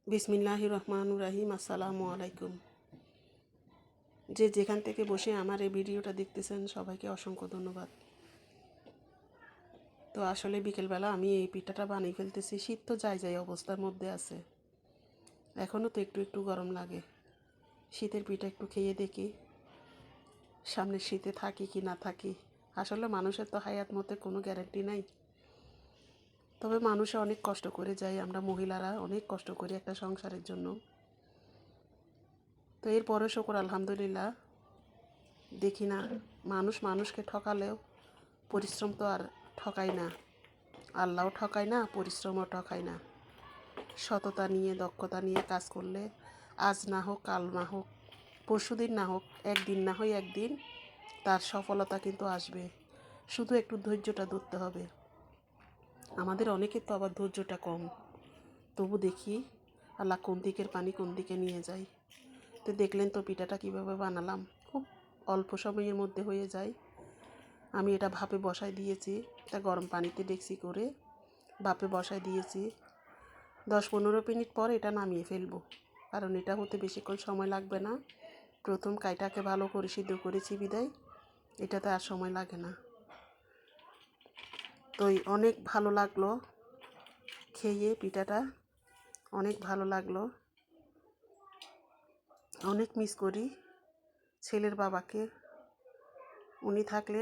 বিসমিল্লাহির রহমানুর রহিম। আসসালামু আলাইকুম। যে যেখান থেকে বসে আমার এই ভিডিওটা দেখতেছেন সবাইকে অসংখ্য ধন্যবাদ। তো আসলে বিকেলবেলা আমি এই পিঠাটা বানিয়ে ফেলতেছি। শীত তো যাই অবস্থার মধ্যে আছে, এখনও তো একটু একটু গরম লাগে। শীতের পিঠা একটু খেয়ে দেখি সামনের শীতে থাকি কি না থাকি। আসলে মানুষের তো হায়াত মতে কোনো গ্যারান্টি নাই, তবে মানুষে অনেক কষ্ট করে যায়। আমরা মহিলারা অনেক কষ্ট করি একটা সংসারের জন্য। তো এরপরে শুকর আলহামদুলিল্লাহ, দেখি না মানুষ মানুষকে ঠকালেও পরিশ্রম তো আর ঠকায় না, আল্লাহও ঠকায় না, পরিশ্রমও ঠকায় না। সততা নিয়ে দক্ষতা নিয়ে কাজ করলে আজ না হোক কাল না হোক পরশুদিন না হোক একদিন না হয় একদিন তার সফলতা কিন্তু আসবে। শুধু একটু ধৈর্যটা ধরতে হবে। আমাদের অনেকের তো আবার ধৈর্যটা কম, তবু দেখি আল্লাহ কোন দিকের পানি কোন দিকে নিয়ে যায়। তো দেখলেন তো পিঠাটা কীভাবে বানালাম, খুব অল্প সময়ের মধ্যে হয়ে যায়। আমি এটা ভাপে বসায় দিয়েছি, এটা গরম পানিতে ডেকচি করে ভাপে বসায় দিয়েছি। 10-15 মিনিট পর এটা নামিয়ে ফেলবো, কারণ এটা হতে বেশিক্ষণ সময় লাগবে না। প্রথম কাইটাকে ভালো করে সিদ্ধ করেছি বিদায় এটাতে আর সময় লাগে না। তো অনেক ভালো লাগলো খেয়ে, পিঠাটা অনেক ভালো লাগলো। অনেক মিস করি ছেলের বাবাকে, উনি থাকলে